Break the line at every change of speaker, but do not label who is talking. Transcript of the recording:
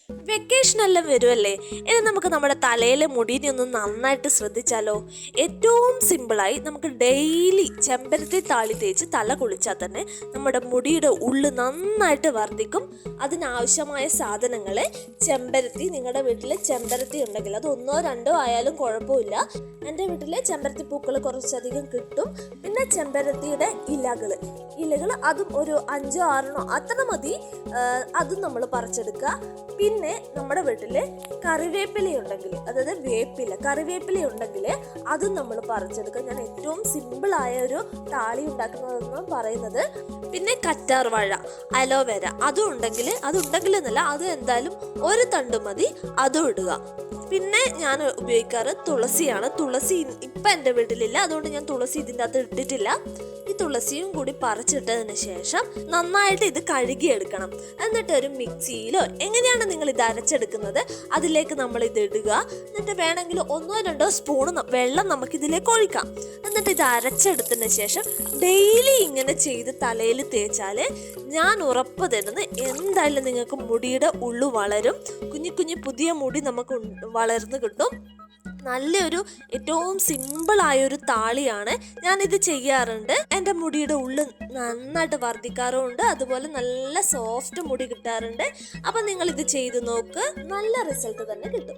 Vacation എല്ലാം വരുമല്ലേ, ഇനി നമുക്ക് നമ്മുടെ തലയിലെ മുടിനെ ഒന്ന് നന്നായിട്ട് ശ്രദ്ധിച്ചാലോ. ഏറ്റവും സിമ്പിളായി നമുക്ക് ഡെയിലി ചെമ്പരത്തി താളി തേച്ച് തല കുളിച്ചാൽ തന്നെ നമ്മുടെ മുടിയുടെ ഉള്ളു നന്നായിട്ട് വർദ്ധിക്കും. അതിനാവശ്യമായ സാധനങ്ങൾ ചെമ്പരത്തി. നിങ്ങളുടെ വീട്ടിൽ ചെമ്പരത്തി ഉണ്ടെങ്കിൽ അത് 1 or 2 ആയാലും കുഴപ്പമില്ല. എൻ്റെ വീട്ടിൽ ചെമ്പരത്തി പൂക്കൾ കുറച്ചധികം കിട്ടും. പിന്നെ ചെമ്പരത്തിയുടെ ഇലകൾ അതും ഒരു 5 or 6 അത്ര മതി. അതും നമ്മൾ പറിച്ചെടുക്കുക. പിന്നെ നമ്മുടെ വീട്ടിൽ കറിവേപ്പില ഉണ്ടെങ്കിൽ, അതായത് കറിവേപ്പില ഉണ്ടെങ്കിൽ അതും നമ്മൾ പറിച്ചെടുക്കുക. ഞാൻ ഏറ്റവും സിമ്പിളായ ഒരു താളി ഉണ്ടാക്കുന്നതെന്ന് പറയുന്നത്. പിന്നെ കറ്റാർ വാഴ, അലോവേര അതുണ്ടെങ്കിൽ എന്നല്ല, അത് എന്തായാലും ഒരു തണ്ട് മതി, അതും ഇടുക. പിന്നെ ഞാൻ ഉപയോഗിക്കാറ് തുളസിയാണ്. തുളസി ഇപ്പം എൻ്റെ വീട്ടിലില്ല, അതുകൊണ്ട് ഞാൻ തുളസി ഇതിൻ്റെ അകത്ത് ഇട്ടിട്ടില്ല. ഈ തുളസിയും കൂടി പറിച്ചിട്ടതിന് ശേഷം നന്നായിട്ട് ഇത് കഴുകിയെടുക്കണം. എന്നിട്ട് ഒരു മിക്സിയിലോ എങ്ങനെയാണ് നിങ്ങൾ ഇത് അരച്ചെടുക്കുന്നത് അതിലേക്ക് നമ്മൾ ഇത് ഇടുക. എന്നിട്ട് വേണമെങ്കിൽ 1 or 2 സ്പൂൺ വെള്ളം നമുക്കിതിലേക്ക് ഒഴിക്കാം. എന്നിട്ട് ഇത് അരച്ചെടുത്തതിന് ശേഷം ഡെയിലി ഇങ്ങനെ ചെയ്ത് തലയിൽ തേച്ചാൽ ഞാൻ ഉറപ്പ് തരുന്നത് എന്തായാലും നിങ്ങൾക്ക് മുടിയുടെ ഉള്ളു വളരും. കുഞ്ഞു പുതിയ മുടി നമുക്ക് വളർന്നു കിട്ടും. നല്ലൊരു ഏറ്റവും സിമ്പിളായൊരു താളിയാണ്. ഞാനിത് ചെയ്യാറുണ്ട്. എൻ്റെ മുടിയുടെ ഉള്ളിൽ നന്നായിട്ട് വർദ്ധിക്കാറുമുണ്ട്. അതുപോലെ നല്ല സോഫ്റ്റ് മുടി കിട്ടാറുണ്ട്. അപ്പം നിങ്ങളിത് ചെയ്ത് നോക്ക്, നല്ല റിസൾട്ട് തന്നെ കിട്ടും.